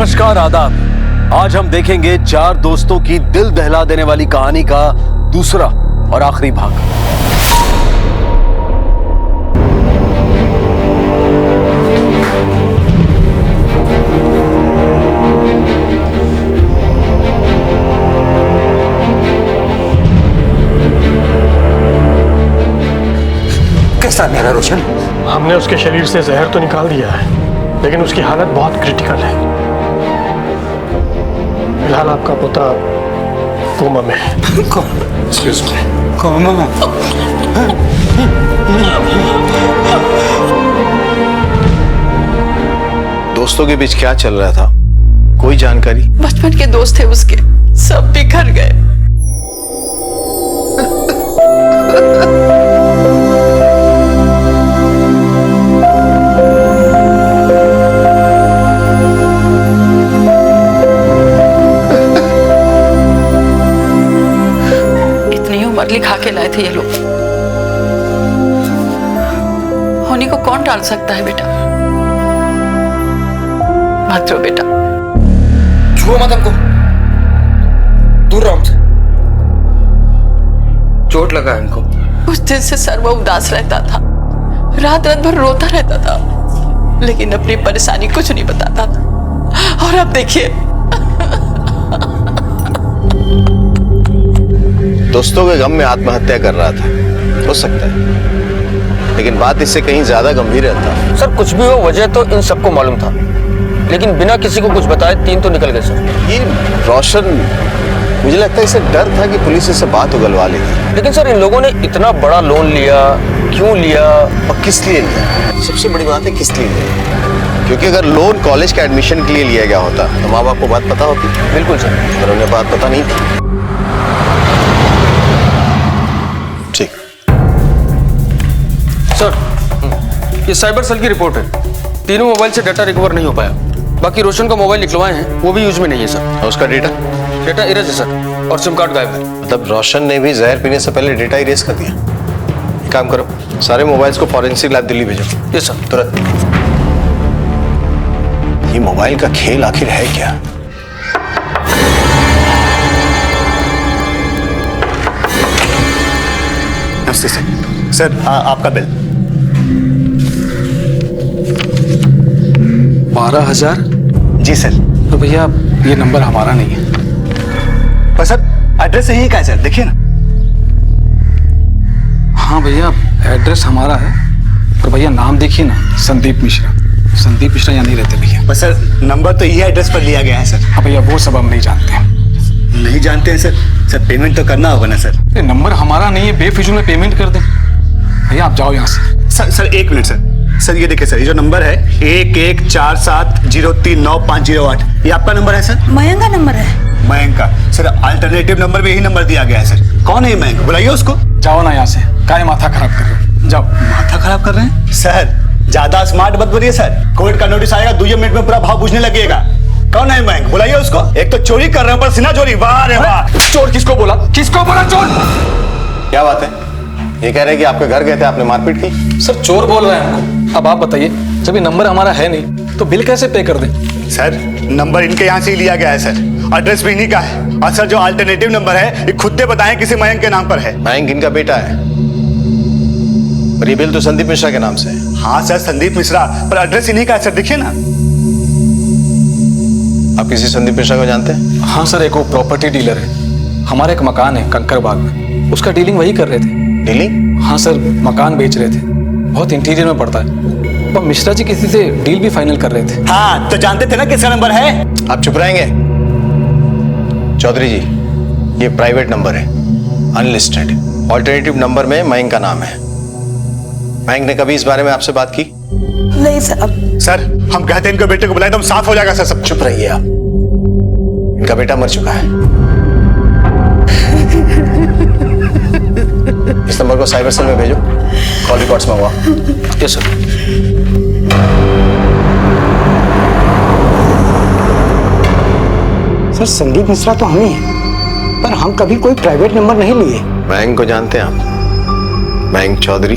नमस्कार आदाब। आज हम देखेंगे चार दोस्तों की दिल दहला देने वाली कहानी का दूसरा और आखिरी भाग। कैसा मेरा रोशन? हमने उसके शरीर से जहर तो निकाल दिया है, लेकिन उसकी हालत बहुत क्रिटिकल है। फिलहाल आपका पोता कोमा में है। कोमा? दोस्तों के बीच क्या चल रहा था, कोई जानकारी? बचपन के दोस्त थे उसके, सब बिखर गए। इतनी उम्र लिखा के लाए थे ये लोग, होनी को कौन टाल सकता है बेटा? मत रो बेटा। छुओ मत हमको, दूर रहो हमसे। चोट लगा है इनको। उस दिन से सर्व उदास रहता था, रात रात भर रोता रहता था, लेकिन अपनी परेशानी कुछ नहीं बताता था। और अब देखिए, दोस्तों के गम में आत्महत्या कर रहा था, हो सकता है, लेकिन बात इससे कहीं ज्यादा गंभीर है। सर कुछ भी हो, वजह तो इन सबको मालूम था, लेकिन बिना किसी को कुछ बताए तीन तो निकल गए सर। ये रोशन, मुझे लगता है इसे डर था कि पुलिस इससे बात उगलवा लेगी। लेकिन सर इन लोगों ने इतना बड़ा लोन लिया, क्यों लिया और किस लिए लिया? सबसे बड़ी बात है किस लिए लिया, क्योंकि अगर लोन कॉलेज के एडमिशन के लिए लिया गया होता तो माँ बाप को बात पता होती। बिल्कुल सर, पर उन्हें बात पता नहीं थी। ठीक सर, ये साइबर सेल की रिपोर्ट है। तीनों मोबाइल से डाटा रिकवर नहीं हो पाया। बाकी रोशन का मोबाइल निकलवाए हैं, वो भी यूज में नहीं है सर। और उसका डेटा इरेज है सर, और सिम कार्ड गायब है। मतलब रोशन ने भी जहर पीने से पहले डेटा इरेज कर दिया। एक काम करो, सारे मोबाइल्स को फॉरेंसिक लैब दिल्ली भेजो। यस सर, तुरंत। ये मोबाइल का खेल आखिर है क्या? नमस्ते सर। सर आपका बिल 12,000। जी सर। तो भैया ये नंबर हमारा नहीं है। पर सर एड्रेस यही का है सर, देखिए ना। हाँ भैया एड्रेस हमारा है, पर भैया नाम देखिए ना, संदीप मिश्रा। संदीप मिश्रा यहाँ नहीं रहते भैया। पर सर नंबर तो यही एड्रेस पर लिया गया है सर। हाँ भैया वो सब हम नहीं जानते हैं। नहीं जानते हैं सर? सर पेमेंट तो करना होगा ना सर। ये नंबर हमारा नहीं है, बेफिजूल में पेमेंट कर दें। भैया आप जाओ यहाँ से। सर एक मिनट सर। सर ये देखिए सर, ये जो नंबर है 1147039508, ये आपका नंबर है सर? मयंक का नंबर है। मयंक का? सर अल्टरनेटिव नंबर में यही नंबर दिया गया है सर। कौन है ये मयंक? बुलाइए उसको। जाओ ना यहाँ से, काहे माथा खराब कर रहे हो? जाओ। माथा खराब कर रहे हैं सर? ज्यादा स्मार्ट मत बनिए सर, कोर्ट का नोटिस आएगा, 2 मिनट में पूरा भाव बुझने लगेगा। कौन है मयंक? बुलाइए उसको। एक तो चोरी कर रहे हैं, पर सीना चोरी। वाह रे वाह। चोर किसको बोला? किसको बोला चोर? क्या बात है? ये कह रहे हैं कि आपके घर गए थे, आपने मारपीट की। सर चोर बोल रहे हैं हमको। अब आप बताइए, जब ये नंबर हमारा है नहीं तो बिल कैसे पे कर दें? सर नंबर इनके यहाँ से ही लिया गया है सर, एड्रेस भी इन्हीं का है। और सर जो अल्टरनेटिव नंबर है, ये खुद से बताएं किसी मयंक के नाम पर है। मयंक इनका बेटा है, पर ये बिल तो संदीप मिश्रा के नाम से है। हाँ सर संदीप मिश्रा, पर एड्रेस इन्हीं का है सर, देखिए ना। आप किसी संदीप मिश्रा को जानते हैं? हाँ सर, एक वो प्रॉपर्टी डीलर है, हमारा एक मकान है कंकरबाग में, उसका डीलिंग वही कर रहे थे। डीलिंग? हाँ सर, मकान बेच रहे थे, बहुत इंटीरियर में पड़ता है। और मिश्रा जी किसी से डील भी फाइनल कर रहे थे। हाँ तो जानते थे ना किसका नंबर है। आप चुप रहेंगे? चौधरी जी, ये प्राइवेट नंबर है, अनलिस्टेड। ऑल्टरनेटिव नंबर में मयंक का नाम है। मयंक ने कभी इस बारे में आपसे बात की? नहीं सर। सर हम कहते हैं इनके बेटे को बुलाए तो हम साफ हो जाएगा सर सब। चुप रहिए आप, इनका बेटा मर चुका है। इस नंबर को साइबर सेल में भेजो, कॉल रिकॉर्ड्स में हुआ। Yes sir. Sir Sandeep Mishra तो हम ही हैं, पर हम कभी कोई प्राइवेट नंबर नहीं लिए। मयंक को जानते हैं आप? मयंक चौधरी?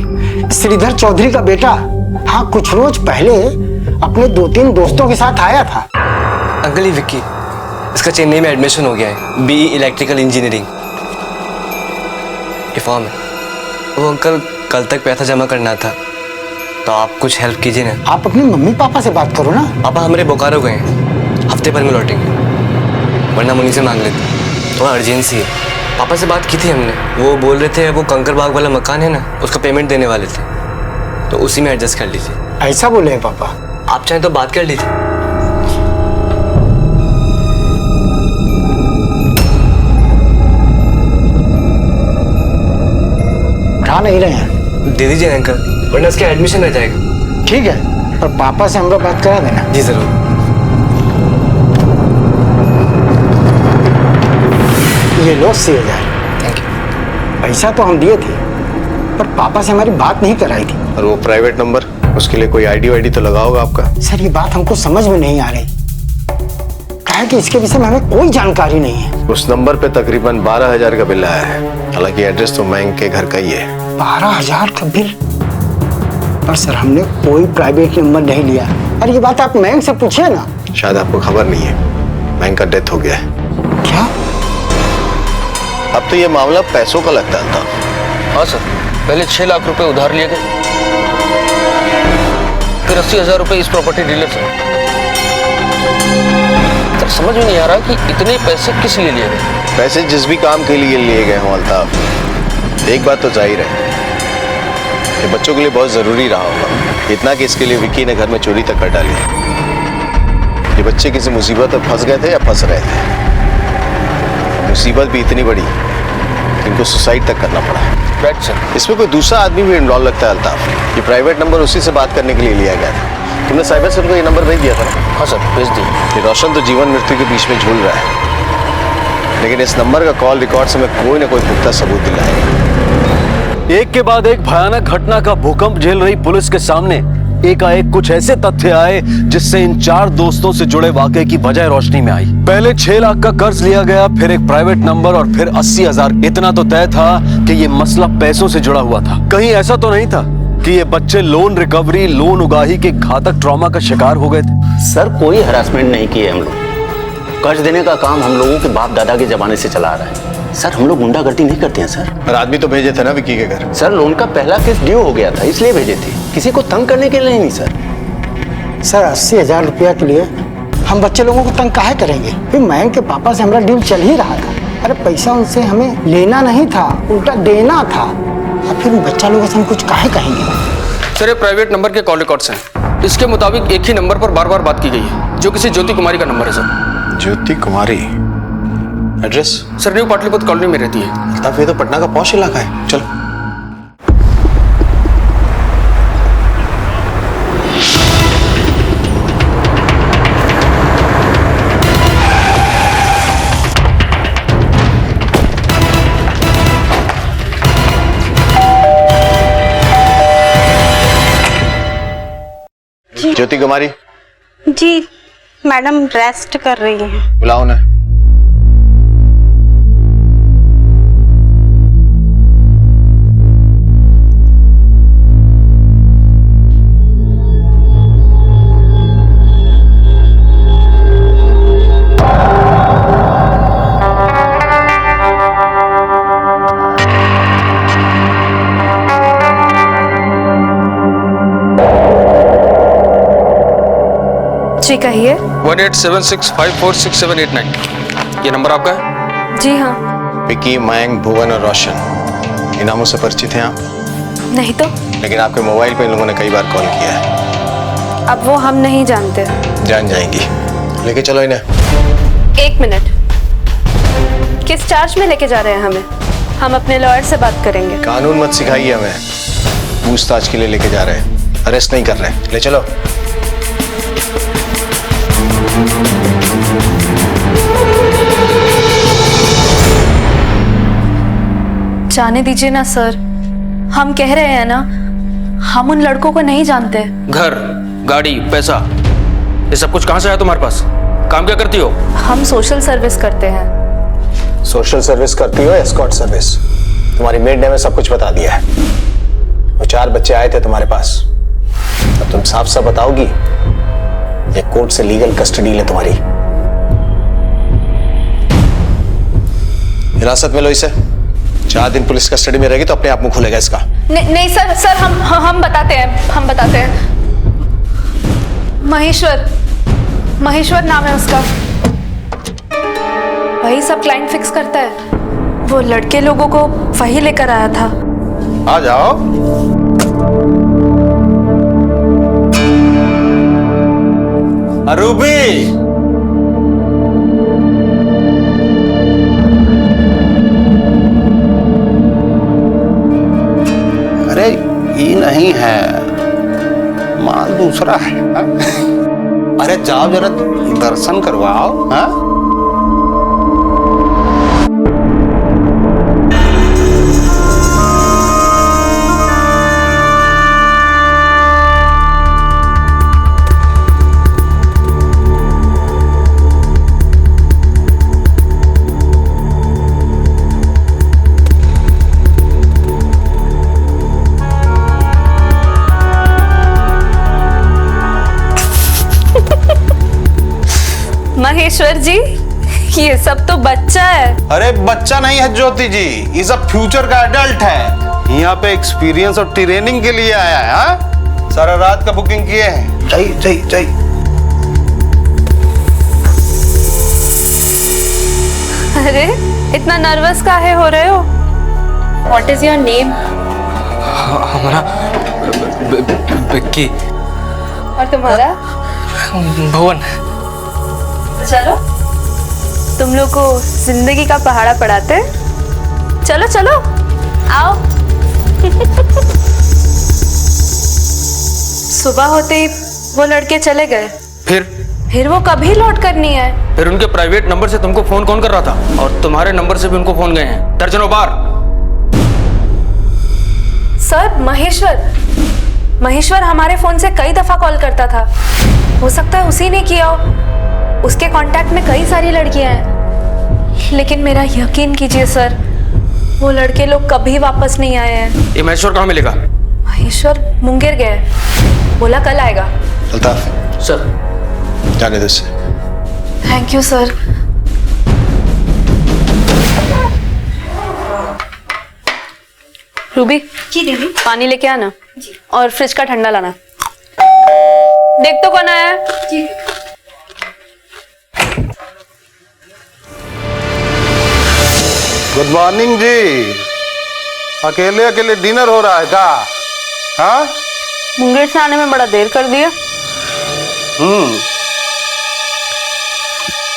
श्रीधर चौधरी का बेटा। हाँ कुछ रोज पहले अपने 2-3 दोस्तों के साथ आया था। अंकल ये विक्की, इसका चेन्नई में एडमिशन हो गया है, बीई इलेक्ट्रिकल इंजीनियरिंग। ये फॉर्म है। वो अंकल कल तक पैसा जमा करना था, तो आप कुछ हेल्प कीजिए ना। आप अपने मम्मी पापा से बात करो ना। पापा हमारे बोकारो गए हैं, हफ्ते भर में लौटेंगे, वरना मुन्नी से मांग लेते। थोड़ा अर्जेंसी है। पापा से बात की थी हमने, वो बोल रहे थे वो कंकर बाग वाला मकान है ना, उसका पेमेंट देने वाले थे, तो उसी में एडजस्ट कर लीजिए। ऐसा बोले हैं पापा? आप चाहें तो बात कर लीजिए। उठा नहीं रहे हैं? दे दीजिए अंकल, वरना इसका एडमिशन रह जाएगा। ठीक है, पर पापा से हमरा बात करा देना। जी जरूर। ये लो 80,000। Thank you. पैसा तो हम दिए थे, पर पापा से हमारी बात नहीं कराई थी। और वो प्राइवेट नंबर, उसके लिए कोई आईडी वाईडी तो लगा होगा आपका? सर ये बात हमको समझ में नहीं आ रही, कहा कि इसके विषय में हमें कोई जानकारी नहीं है। उस नंबर पे तकरीबन 12,000 का बिल आया है, हालांकि एड्रेस तो मयंक के घर का ही है। 12,000 का बिल? पर सर हमने कोई प्राइवेट नंबर नहीं लिया। अरे ये बात आप मयंक से पूछिए ना। शायद आपको खबर नहीं है, मयंक का डेथ हो गया है। क्या? अब तो ये मामला पैसों का लगता था। हाँ सर, पहले 6 लाख रुपए उधार लिए गए, फिर 80,000 रुपए इस प्रॉपर्टी डीलर से। सर समझ में नहीं आ रहा कि इतने पैसे किस लिए लिए गए। पैसे जिस भी काम के लिए लिए गए हों अल्ताफ, एक बात तो जाहिर है, ये बच्चों के लिए बहुत जरूरी रहा होगा, इतना कि इसके लिए विक्की ने घर में चोरी तक कर डाली। ये बच्चे किसी मुसीबत में फंस गए थे या फंस रहे थे। मुसीबत भी इतनी बड़ी कि इनको सुसाइड तक करना पड़ा। Right sir. इसमें कोई दूसरा आदमी भी इन्वॉल्व लगता है अल्ताफ। ये प्राइवेट नंबर उसी से बात करने के लिए लिया गया था। तुमने साइबर सेल को ये नंबर भेज दिया था ना? हाँ सर, भेज दिए। ये रोशन तो जीवन मृत्यु के बीच में झूल रहा है, लेकिन इस नंबर का कॉल रिकॉर्ड से मैं कोई ना कोई पुख्ता सबूत दिलाएगा। एक के बाद एक भयानक घटना का भूकंप झेल रही पुलिस के सामने एकाएक कुछ ऐसे तथ्य आए जिससे इन 4 दोस्तों से जुड़े वाकये की वजह रोशनी में आई। पहले 6 लाख का कर्ज लिया गया, फिर एक प्राइवेट नंबर और फिर 80,000। इतना तो तय था कि ये मसला पैसों से जुड़ा हुआ था। कहीं ऐसा तो नहीं था कि ये बच्चे लोन रिकवरी, लोन उगाही के घातक ट्रॉमा का शिकार हो गए थे? सर कोई हरासमेंट नहीं किए हम लोग। कर्ज देने का काम हम लोगों के बाप दादा के जमाने से चला आ रहा है। सर हम लोग गुंडागर्दी नहीं करते हैं सर। और आदमी तो भेजे थे ना विक्की के घर? सर लोन का पहला केस ड्यू हो गया था, इसलिए भेजे थे, किसी को तंग करने के लिए नहीं सर। सर 80,000 रुपया के लिए हम बच्चे लोगों को तंग काहे करेंगे? फिर मयंक के पापा से हमारा डील चल ही रहा था। अरे पैसा उनसे हमें लेना नहीं था, उल्टा देना था। और फिर बच्चा लोगों से हम कुछ काहे कहेंगे? सर ये प्राइवेट नंबर के कॉल रिकॉर्ड्स हैं। इसके मुताबिक एक ही नंबर पर बार बार बात की गई है, जो किसी ज्योति कुमारी का नंबर है sir. Jyoti Kumari? Address? Sir new Pataliputra colony में रहती है। अल्ताफ ये तो पटना का पॉश इलाका है। चलो। ज्योति कुमारी? जी मैडम रेस्ट कर रही हैं। बुलाओ ना। जी कहिए। 1876546789 ये नंबर आपका है? जी हाँ। विक्की, मयंक, भुवन और रोशन, इन नामों से परिचित हैं आप? नहीं तो। लेकिन आपके मोबाइल पे इन लोगों ने कई बार कॉल किया है। अब वो हम नहीं जानते। जान जाएंगी। लेके चलो इन्हें। 1 मिनट, किस चार्ज में लेके जा रहे हैं हमें? हम अपने लॉयर से बात करेंगे। कानून मत सिखाइए हमें, पूछताछ के लिए लेके जा रहे हैं, अरेस्ट नहीं कर रहे हैं। ले चलो। जाने दीजिए ना सर, हम कह रहे हैं ना, हम उन लड़कों को नहीं जानते। घर, गाड़ी, पैसा, ये सब कुछ कहाँ से आया तुम्हारे पास? काम क्या करती हो? हम सोशल सर्विस करते हैं। सोशल सर्विस करती हो? Escort service? तुम्हारी मेड ने सब कुछ बता दिया है। वो 4 बच्चे आए थे तुम्हारे पास, अब तुम साफ साफ बताओगी? ये कोर्ट से लीगल कस्टडी ले तुम्हारी। हिरासत में लो इसे। 4 दिन पुलिस कस्टडी में रहेगी तो अपने आप मुंह खुलेगा इसका। नहीं सर, सर हम बताते हैं। महेश्वर नाम है उसका। वही सब क्लाइंट फिक्स करता है। वो लड़के लोगों को वही लेकर आया था। आ जाओ। रूबी, अरे ये नहीं है, माल दूसरा है। अरे जाओ जरा दर्शन करवाओ। हाँ महेश्वर जी, ये सब तो बच्चा है। अरे बच्चा नहीं है ज्योति जी, ये सब फ्यूचर का एडल्ट है। यहाँ पे एक्सपीरियंस और ट्रेनिंग के लिए आया है। हाँ? सारा रात का बुकिंग किए हैं। चाहिए। अरे इतना नर्वस काहे हो रहे हो? What is your name? हमारा विक्की। और तुम्हारा? भुवन। चलो, तुम लोग को जिंदगी का पहाड़ा पढ़ाते हैं। चलो आओ। सुबह होते ही वो लड़के चले गए। फिर वो कभी लौट कर नहीं आए। फिर उनके प्राइवेट नंबर से तुमको फोन कौन कर रहा था? और तुम्हारे नंबर से भी उनको फोन गए हैं दर्जनों बार। सर, महेश्वर हमारे फोन से कई दफा कॉल करता था। हो सकता है उसी ने किया हो। उसके कांटेक्ट में कई सारी लड़कियां हैं, लेकिन मेरा यकीन कीजिए सर, वो लड़के लोग कभी वापस नहीं आए हैं। ये महेश्वर कहाँ मिलेगा? महेश्वर मुंगेर गए, बोला कल आएगा। अल्ताफ सर, जाने दो इसे। Thank you sir. रूबी जी दीदी, पानी लेके आना जी, और फ्रिज का ठंडा लाना। देख तो कौन आया है? जी। गुड मॉर्निंग जी। अकेले डिनर हो रहा है क्या? हाँ, मुंगेर से आने में बड़ा देर कर दिया।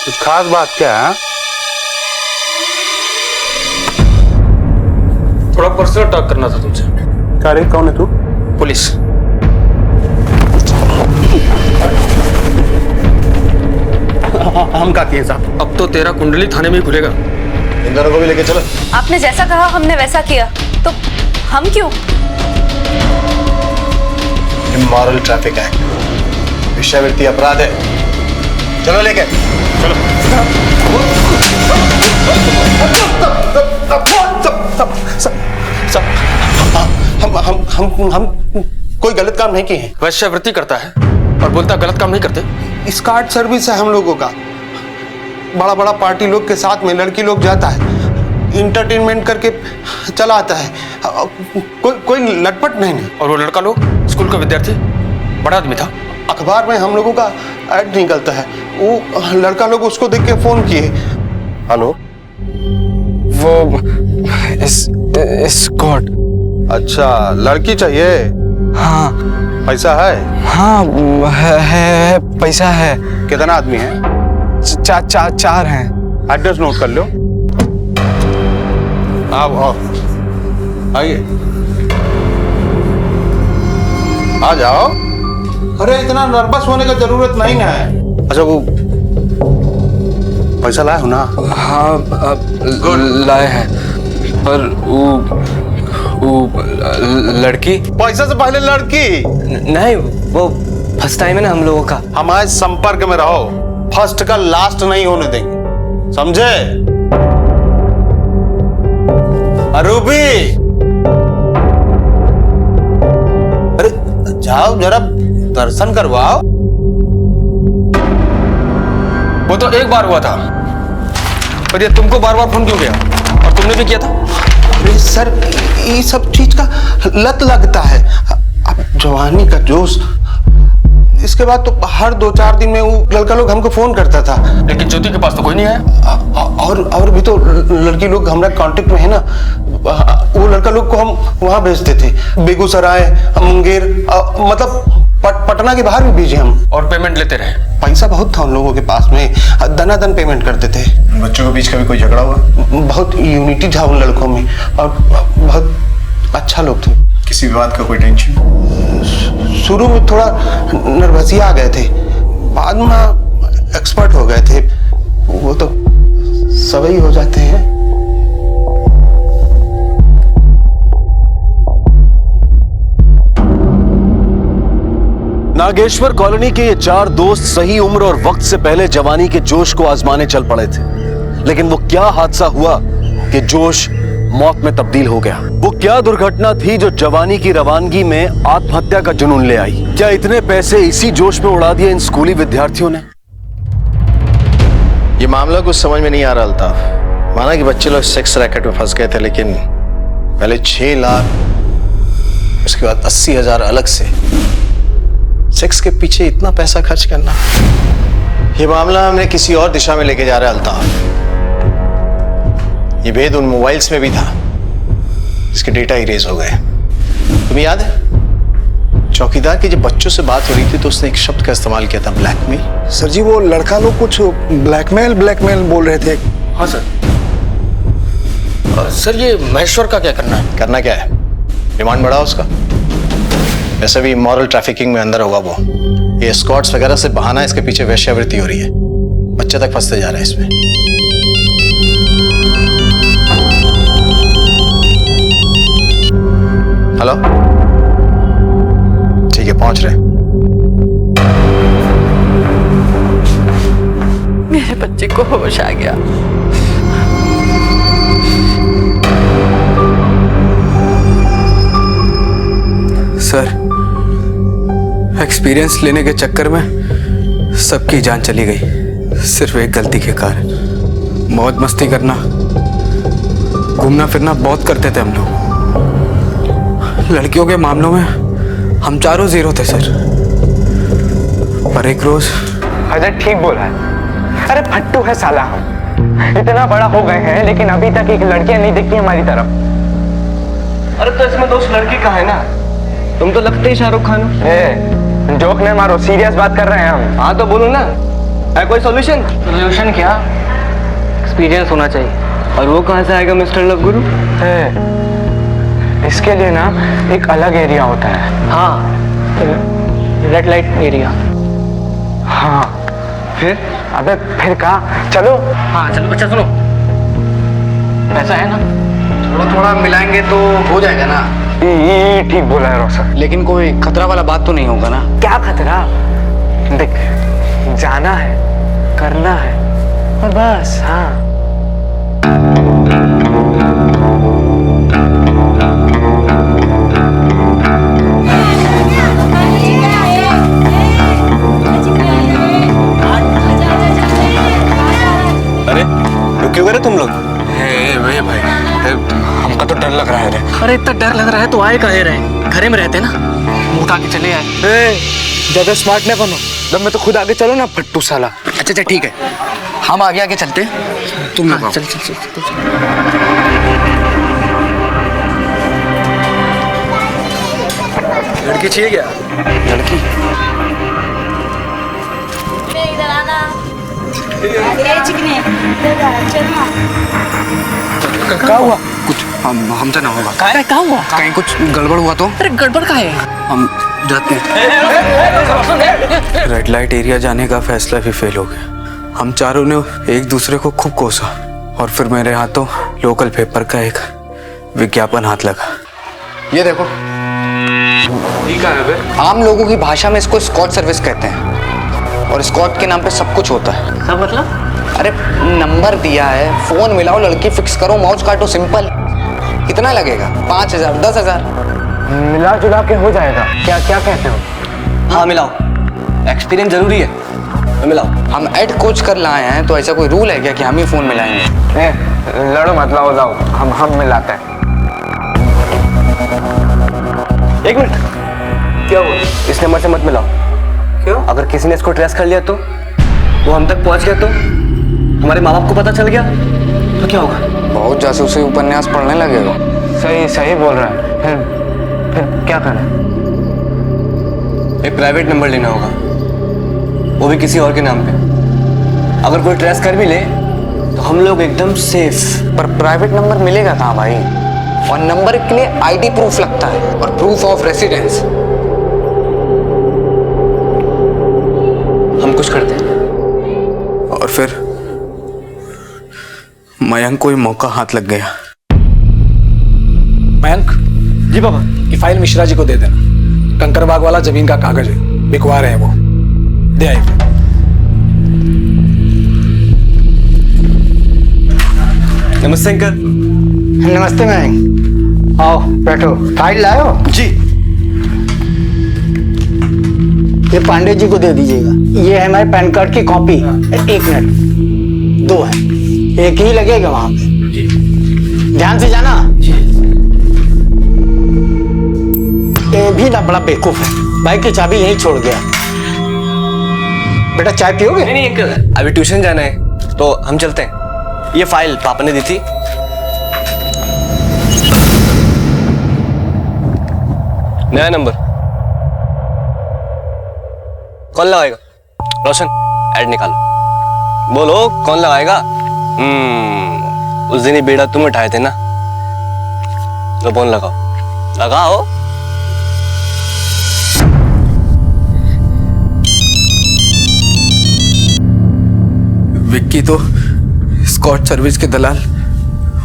कुछ खास बात क्या है? थोड़ा पर्सनल टॉक करना था तुमसे। क्या रे, कौन है तू? पुलिस। हम का किए साहब? अब तो तेरा कुंडली थाने में ही खुलेगा। इन दोनों को भी लेके चलो। आपने जैसा कहा हमने वैसा किया, तो हम क्यों? इमोरल ट्रैफिक एक्ट, वेश्यावृत्ति अपराध है। चलो लेके चलो। हम कोई गलत काम नहीं किए हैं। वेश्यावृत्ति करता है और बोलता गलत काम नहीं करते। स्कार्ट सर्विस है हम लोगों का। बड़ा बड़ा पार्टी लोग के साथ में लड़की लोग जाता है, इंटरटेनमेंट करके चला आता है। कोई लटपट नहीं। और वो लड़का लोग स्कूल का विद्यार्थी, बड़ा आदमी था। अखबार में हम लोगों का ऐड निकलता है, वो लड़का लोग उसको देख के फोन किए। हेलो, वो स्कॉट। अच्छा, लड़की चाहिए? हाँ। पैसा है? हाँ है पैसा है। कितना आदमी है? 4 हैं। एड्रेस नोट कर लो। आओ आइए, आ जाओ। अरे इतना नर्वस होने का जरूरत नहीं है। अच्छा, वो पैसा लाए हो ना? हाँ लाए हैं, पर वो लड़की। पैसा से पहले लड़की नहीं, वो फर्स्ट टाइम है ना हम लोगों का। हमारे संपर्क में रहो, फर्स्ट का लास्ट नहीं होने देंगे, समझे? रूबी, अरे जाओ जरा दर्शन करवाओ। वो तो एक बार हुआ था, पर ये तुमको बार बार फोन क्यों किया? तुमने भी किया था? अरे सर, ये सब चीज का लत लगता है। अब जवानी का जोश, इसके बाद तो हर 2-4 दिन में वो लड़का लोग हमको फोन करता था। लेकिन ज्योति के पास तो कोई नहीं आया। और भी तो लड़की लोग हमारे कांटेक्ट में है ना, वो लड़का लोग को हम वहां भेजते थे, बेगूसराय, मुंगेर, मतलब पटना के बाहर भी भेजे हम। और पेमेंट लेते रहे? पैसा बहुत था उन लोगों के पास में, दनादन पेमेंट करते थे। बच्चों के बीच कभी कोई झगड़ा हुआ? बहुत यूनिटी था उन लड़कों में और बहुत अच्छा लोग थे। किसी भी बात का कोई टेंशन? शुरू में थोड़ा नर्वसिया आ गए थे, बाद में एक्सपर्ट हो गए थे। वो तो सभी हो जाते हैं। नागेश्वर कॉलोनी के ये 4 दोस्त सही उम्र और वक्त से पहले जवानी के जोश को आजमाने चल पड़े थे। लेकिन वो क्या हादसा हुआ कि जोश मौत में तब्दील हो गया? वो क्या दुर्घटना थी जो जवानी की रवानगी में आत्महत्या का जुनून ले आई? क्या इतने पैसे इसी जोश में उड़ा दिए इन स्कूली विद्यार्थियों ने? ये मामला कुछ समझ में नहीं आ रहा था। माना कि बच्चे लोग सेक्स रैकेट में फंस गए थे, लेकिन पहले 6 लाख, उसके बाद 80,000 अलग से सेक्स के पीछे इतना पैसा खर्च करना, ये मामला हमने किसी और दिशा में लेके जा रहे अल्ताफ। ये भेद उन मोबाइल्स में भी था, इसके डेटा इरेज हो गए। तुम्हें याद है चौकीदार की जब बच्चों से बात हो रही थी तो उसने एक शब्द का इस्तेमाल किया था, ब्लैकमेल। सर जी, वो लड़का लोग कुछ ब्लैकमेल बोल रहे थे। हाँ सर। सर, ये महेश्वर का क्या करना है? करना क्या है? डिमांड बढ़ा उसका। वैसे भी मॉरल ट्रैफिकिंग में अंदर होगा वो। ये एस्कॉर्ट्स वगैरह से बहाना इसके पीछे वेश्यावृत्ति हो रही है। बच्चे तक फंसते जा रहे हैं इसमें। हेलो, ठीक है, पहुंच रहे। मेरे बच्चे को होश आ गया। सर, एक्सपीरियंस लेने के चक्कर में सबकी जान चली गई, सिर्फ एक गलती के कारण। बहुत मस्ती करना, घूमना फिरना बहुत करते थे हम लोग। लड़कियों के मामलों में हम चारों जीरो थे सर। पर एक रोज अजय ठीक बोला है। अरे फट्टू है साला हम, इतना बड़ा हो गए हैं लेकिन अभी तक एक लड़कियां नहीं दिखती हमारी तरफ। अरे तो इसमें दोस्त लड़की का है ना, तुम तो लगते ही शाहरुख खान हो। जोक न मारो, सीरियस बात कर रहे हैं हम। हाँ तो बोलो ना, है कोई सॉल्यूशन? सॉल्यूशन क्या? एक्सपीरियंस होना चाहिए। और वो कहाँ से आएगा मिस्टर लव गुरु? इसके लिए ना एक अलग एरिया होता है। हाँ, रेड लाइट एरिया। हाँ, फिर? अबे फिर कहा? चलो। हाँ चलो। अच्छा सुनो, पैसा है ना, थोड़ा थोड़ा मिलाएंगे तो हो जाएगा ना? ये ठीक बोला है रोशन। लेकिन कोई खतरा वाला बात तो नहीं होगा ना? क्या खतरा? देख, जाना है, करना है और बस। हाँ, अरे रुके हुए तुम लोग? भाई, हमका तो डर लग रहा है। अरे इतना डर लग रहा है तो आए काहे रहे? घरे में रहते ना, मुंह उठा के चले आए। ज्यादा स्मार्ट नहीं बनो, जब मैं तो खुद आगे चलो ना फट्टू साला। अच्छा ठीक है, हम आगे आगे चलते। तुम लोग चल चल चल। लड़की चाहिए क्या? लड़की? इधर आना। क्या हुआ? कुछ हमसे ना होगा। क्या हुआ? कहीं कुछ गड़बड़ हुआ तो? अरे गड़बड़ का है? हम जाते हैं। रेड लाइट एरिया जाने का फैसला भी फेल हो गया। हम चारों ने एक दूसरे को खूब कोसा और फिर मेरे हाथों लोकल पेपर का एक विज्ञापन हाथ लगा। ये देखो, ठीक है। आम लोगों की भाषा में इसको स्कॉट सर्विस कहते हैं और स्कॉट के नाम पे सब कुछ होता है। सब मतलब? अरे नंबर दिया है, फोन मिलाओ, लड़की फिक्स करो, माउस काटो, सिंपल। कितना लगेगा? 5,000, 10,000? मिला जुला के हो जाएगा। क्या क्या कहते हो? हाँ मिलाओ, एक्सपीरियंस जरूरी है। मिलाओ। हम एड कोच कर लाए हैं तो ऐसा कोई रूल है क्या कि हम ही फोन मिलाएंगे? लड़ो मत, लाओ लाओ, हम मिलाते हैं। एक मिनट, क्या हुआ? इस नंबर से मत मिलाओ। क्यों? अगर किसी ने इसको ट्रेस कर लिया तो, वो हम तक पहुंच गया तो, हमारे माँ बाप को पता चल गया तो क्या होगा? बहुत जासूसी उपन्यास पढ़ने लगेगा। सही सही बोल रहा है। फिर क्या करना? एक प्राइवेट नंबर लेना होगा, वो भी किसी और के नाम पे। अगर कोई ट्रेस कर भी ले तो हम लोग एकदम सेफ। पर प्राइवेट नंबर मिलेगा कहाँ भाई? और नंबर के लिए आईडी प्रूफ लगता है और प्रूफ ऑफ रेसिडेंस। हम कुछ करते हैं। और फिर मयंक को मौका हाथ लग गया। मयंक जी बाबा, ये फाइल मिश्रा जी को दे देना। कंकरबाग वाला जमीन का कागज है, बिकवा रहे हैं वो, दे आइए। नमस्ते अंकल। नमस्ते मयंक, आओ बैठो। फाइल लाओ जी। ये पांडे जी को दे दीजिएगा। ये है हमारे पैन कार्ड की कॉपी। एक मिनट, 2 है, एक ही लगेगा वहां पे। ध्यान से जाना। ये भी ना बड़ा बेवकूफ है, बाइक की चाबी यहीं छोड़ गया। बेटा चाय पियोगे? नहीं अंकल, अभी ट्यूशन जाना है तो हम चलते हैं। ये फाइल पापा ने दी थी। नया नंबर। कौन लगाएगा? रोशन, ऐड निकालो। बोलो कौन लगाएगा? उस दिन ही बेड़ा तुम उठाए थे ना, तो फोन लगाओ, लगाओ। विक्की तो स्कॉट सर्विस के दलाल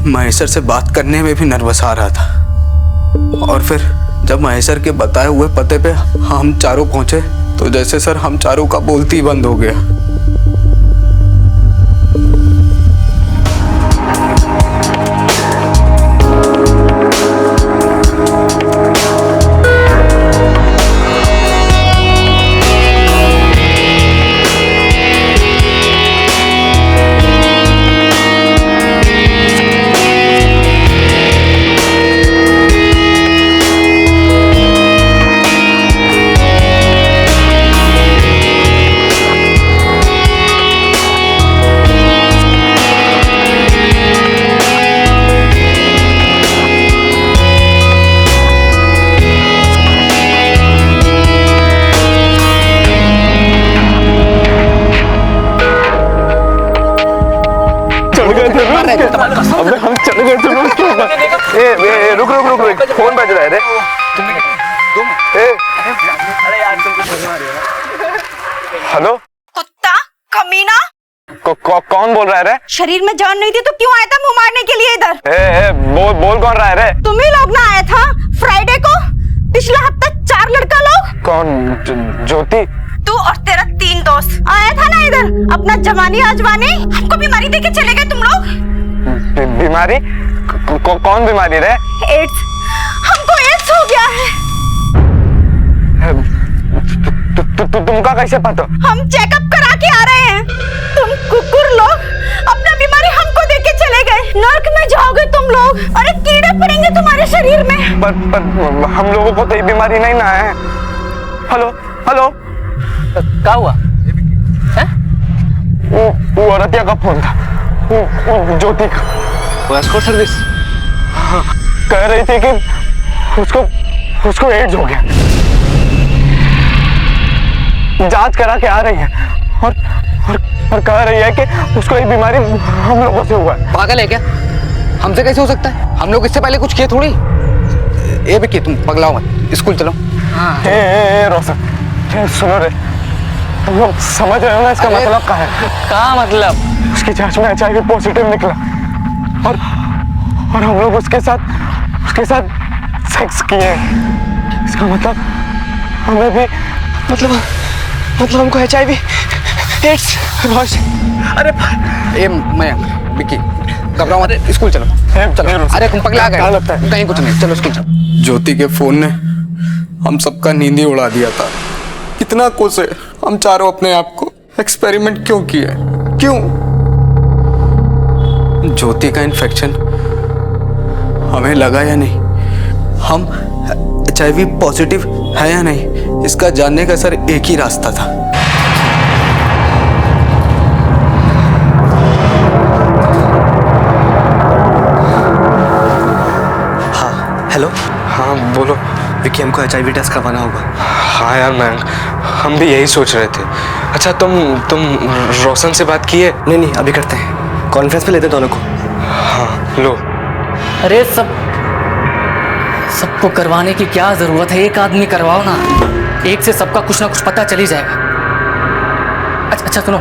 महेश्वर से बात करने में भी नर्वस आ रहा था। और फिर जब महेश्वर के बताए हुए पते पे हम चारों पहुंचे तो जैसे सर हम चारों का बोलती ही बंद हो गया। अबे हम चढ़ गए थे उसके ऊपर। ए रुक रुक रुक रुक, फोन बज रहा है रे। हेलो कुत्ता कमीना, कौन बोल रहा है रे? शरीर में जान नहीं थी तो क्यों आया था मुंह मारने के लिए इधर? बोल कौन रहा है रे? तुम ही लोग ना आया था फ्राइडे को, पिछला हफ्ता 4 लड़का लोग। कौन? ज्योति? तू और तेरा 3 दोस्त आया था ना इधर अपना जवानी आजमाने। हमको बीमारी देके चले गए तुम लोग। बीमारी? कौन बीमारी रे? एड्स। हमको एड्स हो गया है। तुमका कैसे पता? हम चेकअप करा के आ रहे हैं। तुम कुकुर लोग अपना बीमारी हमको देके चले गए। नर्क में जाओगे तुम लोग। अरे कीड़े पड़ेंगे तुम्हारे शरीर में। पर हम लोगों को तो ये बीमारी नहीं ना है। हेलो हेलो, क्या हुआ? वो औरतिया का फोन था, वो ज्योति का। वो एस्कॉर्ट सर्विस? हाँ, कह रही थी कि उसको एड्स हो गया। जांच करा के आ रही है और कह रही है कि उसको ये बीमारी हम लोगों से हुआ है। पागल है क्या? हमसे कैसे हो सकता है? हम लोग इससे पहले कुछ किए थोड़ी। ए विक्की, तुम पगलाओ मत, स्कूल चलो। रोशन, सुनो रे, तुम लोग समझ रहे हो ना इसका मतलब क्या है? क्या मतलब? उसकी जांच में HIV पॉजिटिव निकला और हम लोग उसके साथ सेक्स किए। इसका मतलब हमें भी मतलब हमको HIV एड्स। अरे ए मयंक, विक्की घबराओ मत, स्कूल चलो। चलो। अरे तुम पगला गए, कहीं कुछ नहीं, चलो स्कूल चलो। ज्योति के फोन ने हम सबका नींद ही उड़ा दिया था। कितना कोसे हम चारों अपने आप को। एक्सपेरिमेंट क्यों किए? क्यों? ज्योति का इन्फेक्शन हमें लगा या नहीं, हम HIV पॉजिटिव है या नहीं, इसका जानने का सर एक ही रास्ता था। हाँ हेलो। हाँ बोलो। विक्की, हमको HIV टेस्ट करवाना होगा। हाँ यार मैं, हम भी यही सोच रहे थे। अच्छा तुम रोशन से बात की है? नहीं, अभी करते हैं, कॉन्फ्रेंस पे लेते दोनों को। हाँ लो। अरे सबको करवाने की क्या जरूरत है, एक आदमी करवाओ ना, एक से सबका कुछ ना कुछ पता चल ही जाएगा। अच्छा सुनो,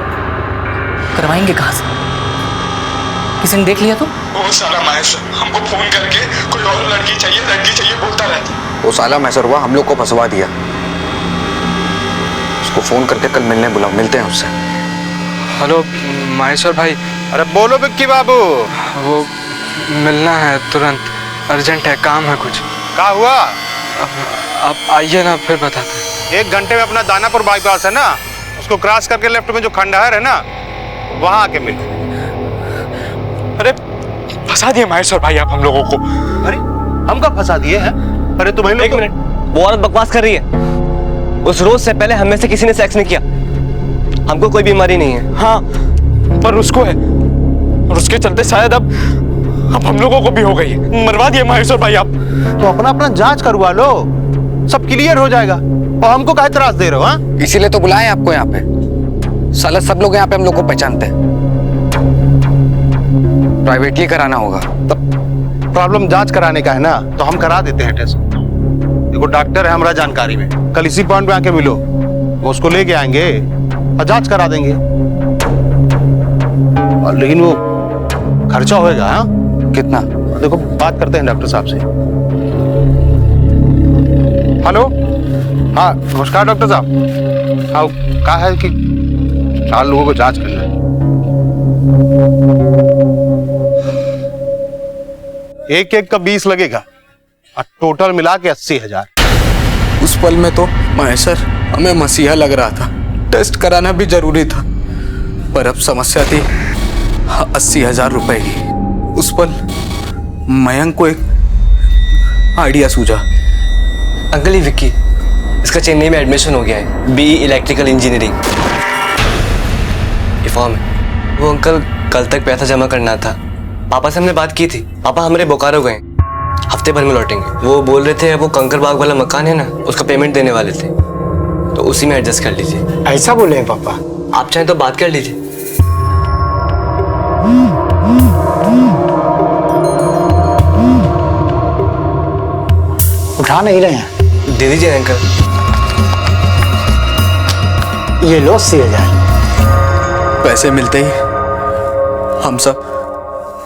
करवाएंगे कहाँ से? किसी ने देख लिया तो? वो साला महेश हमको फोन करके कोई और लड़की चाहिए बोलता रहता। वो साला मैसर हुआ हम लोग को फंसवा दिया। उसको फोन करके कल मिलने बुलाओ, मिलते हैं उससे। हेलो महेश्वर भाई। अरे बोलो विक्की बाबू। वो मिलना है तुरंत, अर्जेंट है, काम है कुछ। क्या हुआ? आप आइए ना, फिर बताते हैं। 1 घंटे में अपना दानापुर बाईपास है ना, उसको क्रॉस करके लेफ्ट में जो खंडहर है ना, वहां आके मिलो। अरे फंसा दिए महेश्वर भाई आप हम लोगों को। अरे हम कब फंसा दिए हैं? अरे तुम्हें एक मिनट, वो औरत बकवास कर रही है। उस रोज से पहले हम में से किसी ने सेक्स नहीं किया, हमको कोई बीमारी नहीं है। हाँ पर उसको है, और उसके चलते शायद अब हम लोगों को भी हो गई है। मरवा दिए महेश्वर भाई आप। तो अपना जांच करवा लो, सब क्लियर हो जाएगा। और हमको काहे त्रास दे रहे हो? हाँ इसीलिए तो बुलाए आपको यहाँ पे। साला सब लोग यहाँ पे हम लोग को पहचानते हैं। प्राइवेटली कराना होगा। तब प्रॉब्लम जांच कराने का है ना, तो हम करा देते हैं टेस्ट। देखो डॉक्टर है हमारा जानकारी में, कल इसी पॉइंट पे आके मिलो, वो उसको लेके आएंगे और जांच करा देंगे। और लेकिन वो खर्चा होएगा। हाँ कितना? देखो बात करते हैं डॉक्टर साहब से। हेलो, हाँ नमस्कार डॉक्टर साहब। हाँ कहा है कि 4 लोगों को जांच करना है। एक का 20 लगेगा और टोटल मिला के 80,000। उस पल में तो महेश्वर हमें मसीहा लग रहा था, टेस्ट कराना भी जरूरी था, पर अब समस्या थी 80,000 रुपए की। उस पल मयंक को एक आइडिया सूझा। अंकल ही विक्की, इसका चेन्नई में एडमिशन हो गया है, BE इलेक्ट्रिकल इंजीनियरिंग। ये फॉर्म है। वो अंकल कल तक पैसा जमा करना था, पापा से हमने बात की थी। पापा हमारे बोकारो गए, हफ्ते भर में लौटेंगे। वो बोल रहे थे वो कंकर बाग वाला मकान है ना, उसका पेमेंट देने वाले थे, तो उसी में एडजस्ट कर लीजिए। ऐसा बोले हैं पापा? आप चाहें तो बात कर लीजिए। उठा नहीं रहे हैं? दे दीजिए अंकल। ये लो 80,000। पैसे मिलते ही हम सब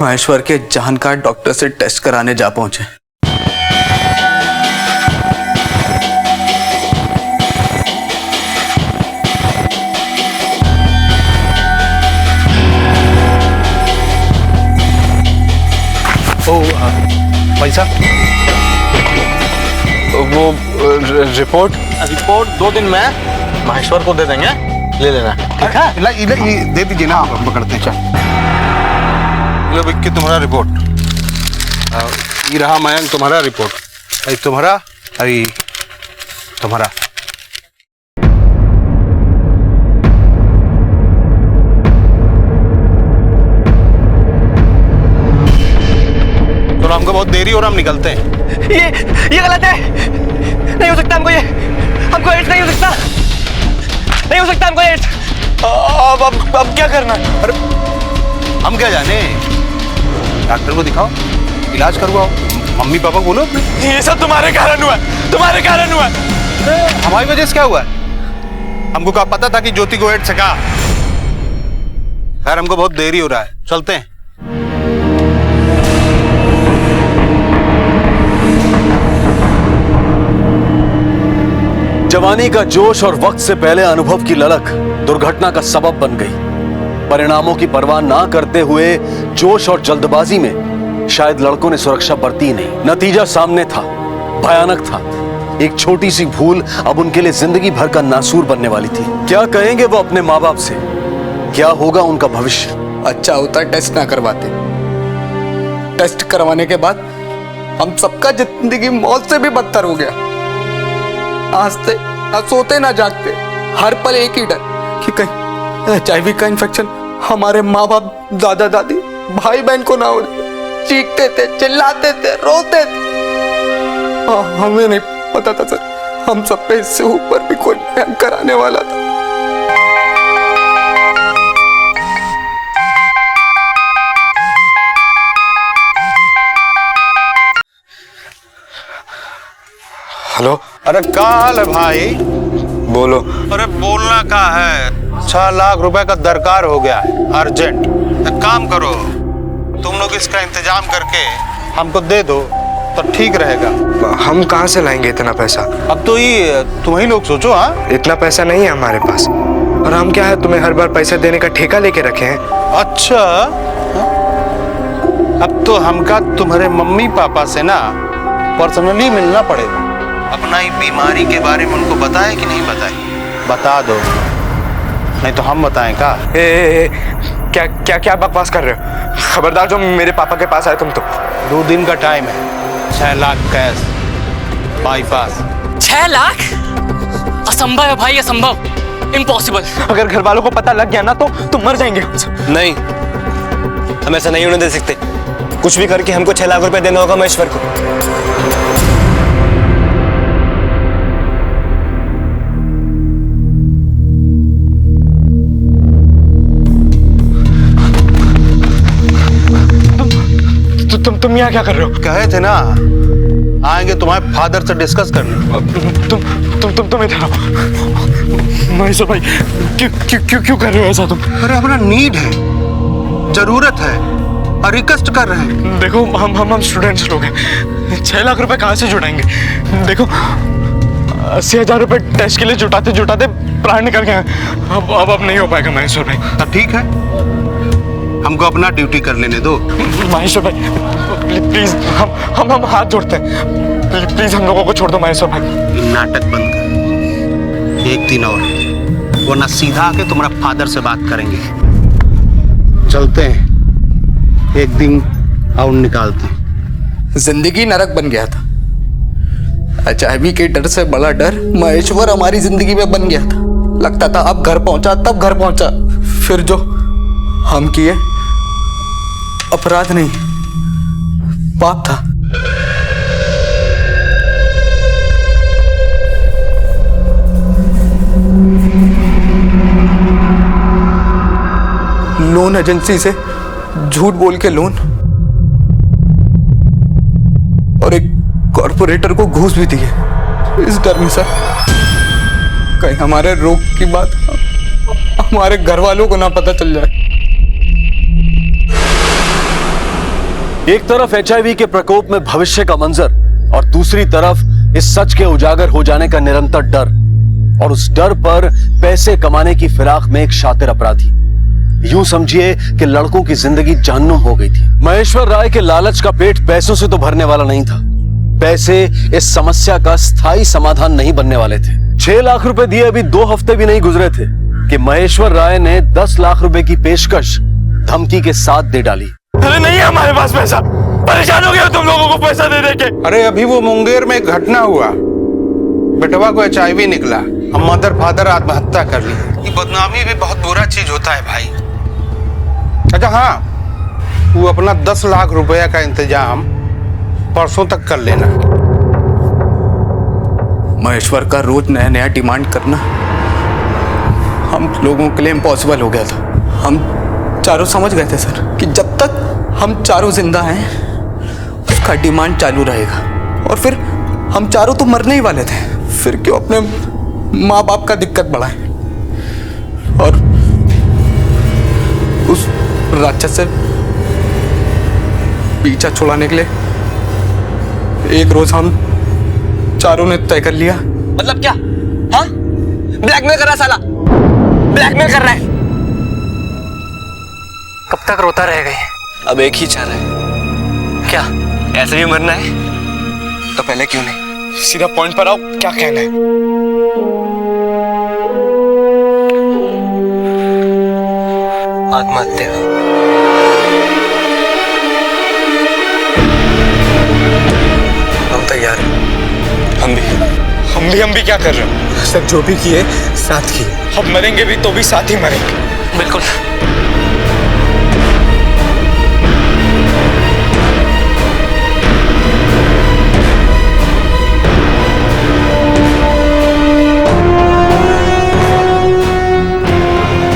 महेश्वर के जानकार डॉक्टर से टेस्ट कराने जा पहुंचे। पैसा? वो रिपोर्ट 2 दिन में महेश्वर को दे देंगे, ले लेना। ठीक है, दे दीजिए ना, हम पकड़ते हैं। लो विक्की तुम्हारा रिपोर्ट, ये रहा मयंक तुम्हारा रिपोर्ट, अरे तुम्हारा, अरे तुम्हारा। तो हमको बहुत देरी हो रहा, हम निकलते हैं। ये गलत है, नहीं हो सकता हमको, ये हमको एड्स नहीं हो सकता, नहीं हो सकता हमको एड्स। अब क्या करना? अरे हम क्या जाने, डॉक्टर को दिखाओ, इलाज करवाओ, मम्मी पापा को बोलो। ये सब तुम्हारे कारण हुआ, तुम्हारे कारण हुआ। हमारी वजह से क्या हुआ? हमको क्या पता था कि ज्योति को एड्स है? क्या खैर, हमको बहुत देरी हो रहा है, चलते हैं। जवानी का जोश और वक्त से पहले अनुभव की ललक दुर्घटना का सबब बन गई। परिणामों की परवाह ना करते हुए जोश और जल्दबाजी में शायद लड़कों ने सुरक्षा बरती नहीं। नतीजा सामने था, भयानक था। एक छोटी सी भूल अब उनके लिए जिंदगी भर का नासूर बनने वाली थी। क्या कहेंगे वो अपने माँ बाप से? क्या होगा उनका भविष्य? अच्छा होता टेस्ट ना करवाते, टेस्ट करवाने के बाद हम सबका जिंदगी मौत से भी बदतर हो गया। आज से ना सोते ना जागते, हर पल एक ही डर कि कहीं HIV का इन्फेक्शन हमारे माँ बाप, दादा दादी, भाई बहन को ना हो जाए। चीखते थे, चिल्लाते थे, रोते थे। हमें नहीं पता था सर, हम सब पे इससे ऊपर भी कोई भयंकर आने वाला था। हेलो। अरे क्या हाल है भाई? बोलो। अरे बोलना का है, 6 लाख रुपए का दरकार हो गया है, अर्जेंट। एक काम करो, तुम लोग इसका इंतजाम करके हमको दे दो तो ठीक रहेगा। हम कहाँ से लाएंगे इतना पैसा? अब तो ये तुम ही लोग सोचो। हाँ, इतना पैसा नहीं है हमारे पास। और हम क्या है, तुम्हें हर बार पैसा देने का ठेका लेके रखे हैं? अच्छा, अब तो हमका तुम्हारे मम्मी पापा से ना पर्सनली मिलना पड़ेगा। अपना ही बीमारी के बारे में उनको बताए कि नहीं बताए? बता दो, नहीं तो हम बताएं का? क्या क्या क्या बकवास कर रहे हो? खबरदार जो मेरे पापा के पास आए तुम तो। 2 दिन का टाइम है, 6 लाख कैश, बाईपास। 6 लाख? असंभव है भाई, असंभव, इम्पॉसिबल। अगर घर वालों को पता लग गया ना तो मर जाएंगे। नहीं, हम ऐसा नहीं होने दे सकते। कुछ भी करके हमको 6 लाख रुपए देना होगा महेश्वर को। तुम यहाँ क्या कर रहे हो? कहे थे ना आएंगे तुम्हारे फादर से डिस्कस करने। तुम इधर आओ। महेश्वर भाई, क्यों कर रहे हो ऐसा तुम? अरे अपना नीड है, जरूरत है और रिक्वेस्ट कर रहे हैं। देखो हम स्टूडेंट्स लोग हैं, 6 लाख रुपए कहाँ से जुटाएंगे? देखो 80,000 रुपए टेस्ट के लिए जुटाते जुटाते प्राण निकल गए। अब नहीं हो पाएगा महेश्वर भाई। तब ठीक है, हमको अपना ड्यूटी कर लेने दो। महेश्वर भाई प्लीज, हम हाथ जोड़ते हैं, प्लीज हम लोगों को छोड़ दो महेश्वर भाई। नाटक बंद कर, एक दिन और, वरना सीधा आके तुम्हारा फादर से बात करेंगे। चलते हैं, एक दिन और निकालते हैं। जिंदगी नरक बन गया था। HIV के डर से बड़ा डर महेश्वर हमारी जिंदगी में बन गया था। लगता था अब घर पहुंचा, तब घर पहुंचा। फिर जो हम किए अपराध नहीं, पाप था। लोन एजेंसी से झूठ बोल के लोन, और एक कॉर्पोरेटर को घूस भी दिए, इस डर में सर कहीं हमारे रोग की बात हमारे घर वालों को ना पता चल जाए। एक तरफ HIV के प्रकोप में भविष्य का मंजर और दूसरी तरफ इस सच के उजागर हो जाने का निरंतर डर, और उस डर पर पैसे कमाने की फिराक में एक शातिर अपराधी। यूं समझिए कि लड़कों की जिंदगी जहन्नुम हो गई थी। महेश्वर राय के लालच का पेट पैसों से तो भरने वाला नहीं था। पैसे इस समस्या का स्थायी समाधान नहीं बनने वाले थे। 6 लाख रुपए दिए अभी 2 हफ्ते भी नहीं गुजरे थे कि महेश्वर राय ने 10 लाख रुपए की पेशकश धमकी के साथ दे डाली। अरे नहीं है हमारे पास पैसा, परेशान हो गए तुम लोगों को पैसा दे दे के। अरे अभी वो मुंगेर में एक घटना हुआ, बेटवा को HIV निकला, हम मदर फादर आत्महत्या कर ली। ये बदनामी भी बहुत बुरा चीज होता है भाई। अच्छा हाँ, वो अपना 10 लाख रुपया का इंतजाम परसों तक कर लेना। महेश्वर का रोज नया नया डिमांड करना हम लोगों के लिए इम्पॉसिबल हो गया था। हम चारों समझ गए थे सर कि जब तक हम चारों जिंदा हैं उसका डिमांड चालू रहेगा, और फिर हम चारों तो मरने ही वाले थे, फिर क्यों अपने माँ बाप का दिक्कत बढ़ाएं। और उस राक्षस से पीछा छुड़ाने के लिए एक रोज हम चारों ने तय कर लिया। मतलब क्या? हाँ, ब्लैकमेल कर रहा है साला, ब्लैकमेल कर रहा है। कब तक रोता रहेगा ये? अब एक ही चारा है। क्या ऐसे भी मरना है? तो पहले क्यों नहीं? सीधा पॉइंट पर आओ, क्या कहना है? आत्महत्या। तैयार हैं। हम भी क्या कर रहे हो? सर जो भी किए साथ किए। हम मरेंगे भी तो भी साथ ही मरेंगे। बिल्कुल।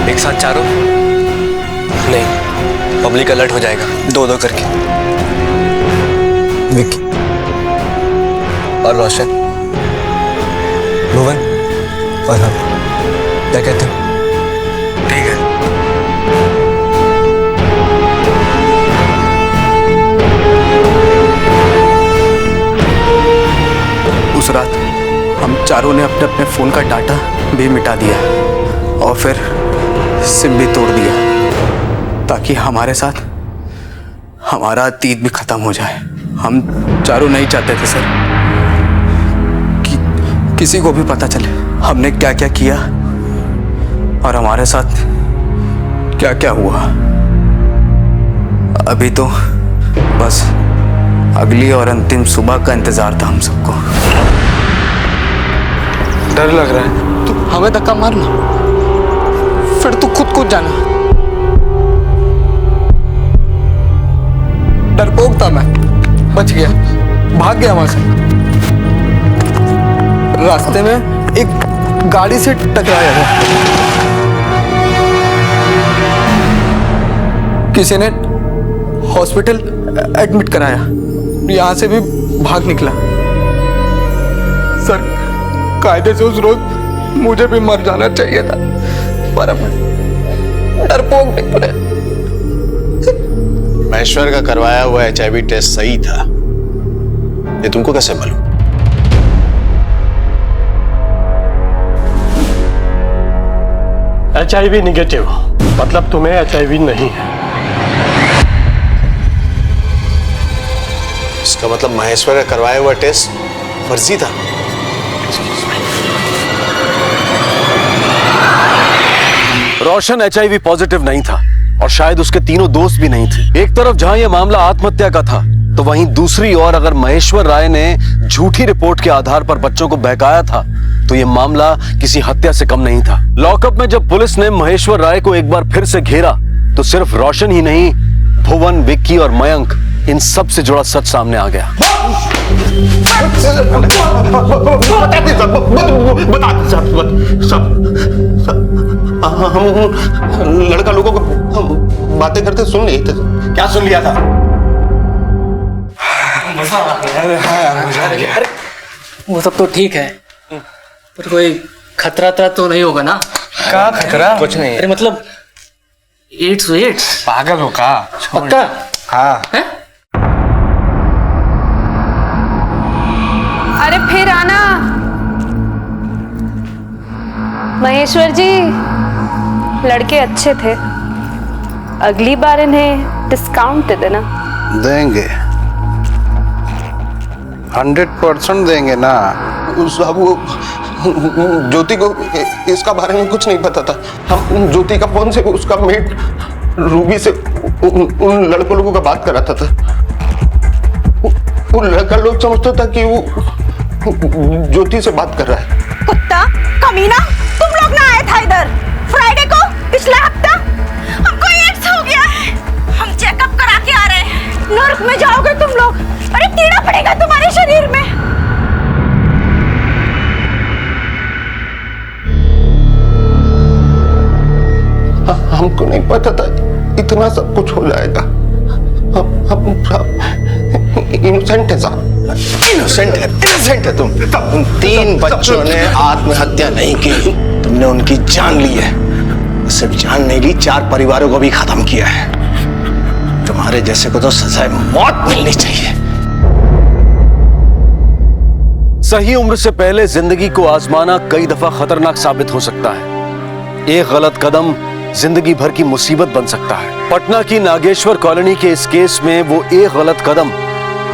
एक साथ चारों नहीं, पब्लिक अलर्ट हो जाएगा, दो दो करके। विक्की और रोशन, भुवन और हम, क्या कहते हो? ठीक है। उस रात हम चारों ने अपने अपने फोन का डाटा भी मिटा दिया और फिर सिम भी तोड़ दिया ताकि हमारे साथ हमारा अतीत भी खत्म हो जाए। हम चारों नहीं चाहते थे सर कि किसी को भी पता चले हमने क्या क्या किया और हमारे साथ क्या क्या हुआ। अभी तो बस अगली और अंतिम सुबह का इंतजार था हम सबको। डर लग रहा है तो हमें धक्का मारना, फिर तू खुद को जाना। डरपोक था मैं, बच गया, भाग गया वहां से। रास्ते में एक गाड़ी से टकराया था, किसी ने हॉस्पिटल एडमिट कराया, यहां से भी भाग निकला। सर कायदे से उस रोज मुझे भी मर जाना चाहिए था, पर अब डरपोक निकले। महेश्वर का करवाया हुआ HIV टेस्ट सही था, ये तुमको कैसे मालूम? HIV निगेटिव मतलब तुम्हें HIV नहीं है। इसका मतलब महेश्वर का करवाया हुआ टेस्ट फर्जी था। रोशन HIV पॉजिटिव नहीं था और शायद उसके तीनों दोस्त भी नहीं थे। एक तरफ जहां यह मामला आत्महत्या का था तो वहीं दूसरी ओर अगर महेश्वर राय ने झूठी रिपोर्ट के आधार पर बच्चों को बहकाया था तो यह मामला किसी हत्या से कम नहीं था। लॉकअप में जब पुलिस ने महेश्वर राय को एक बार फिर से घेरा तो सिर्फ रोशन ही नहीं, भुवन, विक्की और मयंक, इन सब से जुड़ा सच सामने आ गया। हम लड़का लोगों को बातें करते सुन लिए थे। क्या सुन लिया था? अरे वो सब तो ठीक है, पर कोई खतरा तो नहीं होगा ना? क्या खतरा? कुछ नहीं। अरे मतलब एड्स पागल हो का? पक्का? हाँ। अरे फिर आना महेश्वर जी, लड़के अच्छे थे, अगली बार इन्हें डिस्काउंट दे देना। देंगे, 100% देंगे ना। साहब वो ज्योति को इसका बारे में कुछ नहीं पता था। हम ज्योति का फोन से उसका मेट रूबी से उन लड़कों लोगों का बात कराता था। वो लड़का लोग समझता था कि वो ज्योति से बात कर रहा है। कुत्ता कमीना, तुम लोग ना आए था इधर फ्राइडे को पिछला हफ्ता? हमको एड्स हो गया है, हम चेकअप करा के आ रहे हैं। नर्क में जाओगे तुम लोग, अरे कीड़ा पड़ेगा तुम्हारे शरीर में। हमको नहीं पता था इतना सब कुछ हो जाएगा। हम इनोसेंट है साहब, इनोसेंट है तुम। उन 3 बच्चों ने आत्महत्या नहीं की, तुमने उनकी जान ली है। सिर्फ जान नहीं ली, 4 परिवारों को भी खत्म किया है। तुम्हारे जैसे को तो सजाए मौत मिलनी चाहिए। सही उम्र से पहले जिंदगी को आजमाना कई दफा खतरनाक साबित हो सकता है। एक गलत कदम जिंदगी भर की मुसीबत बन सकता है। पटना की नागेश्वर कॉलोनी के इस केस में वो एक गलत कदम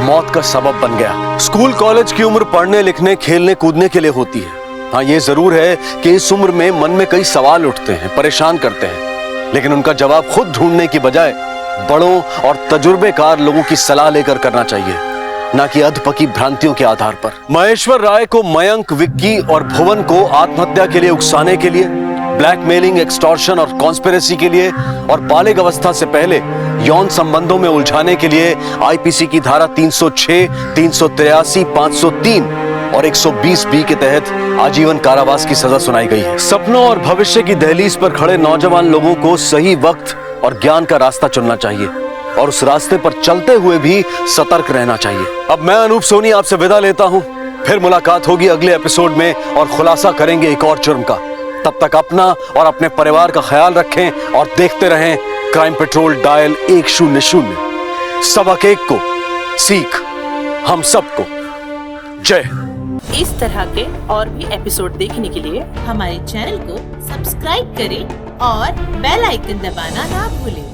मौत का सबब बन गया। स्कूल कॉलेज की उम्र पढ़ने लिखने खेलने कूदने के लिए होती है। हाँ, ये जरूर है कि इस उम्र में मन में कई सवाल उठते हैं, परेशान करते हैं, लेकिन उनका जवाब खुद ढूंढने की बजाय बड़ों और तजुर्बेकार लोगों की सलाह लेकर करना चाहिए। ना कि अधपकी भ्रांतियों के आधार पर। महेश्वर राय को मयंक, विक्की और भुवन को आत्महत्या के लिए उकसाने के लिए, ब्लैकमेलिंग, एक्सटॉर्शन और कॉन्स्पिरेसी के लिए और बालिग अवस्था से पहले यौन संबंधों में उलझाने के लिए आईपीसी की धारा 306, 383, 503 और 120 बी के तहत आजीवन कारावास की सजा सुनाई गई है। सपनों और भविष्य की दहलीज पर खड़े नौजवान लोगों को सही वक्त और ज्ञान का रास्ता चुनना चाहिए और उस रास्ते पर चलते हुए भी सतर्क रहना चाहिए। अब मैं अनूप सोनी आपसे विदा लेता हूं। फिर मुलाकात होगी अगले एपिसोड में और खुलासा करेंगे एक और जुर्म का। तब तक अपना और अपने परिवार का ख्याल रखें और देखते रहें क्राइम पेट्रोल डायल 100। सबक एक को सीख हम सबको। जय। इस तरह के और भी एपिसोड देखने के लिए हमारे चैनल को सब्सक्राइब करें और बेल आइकन दबाना ना भूलें।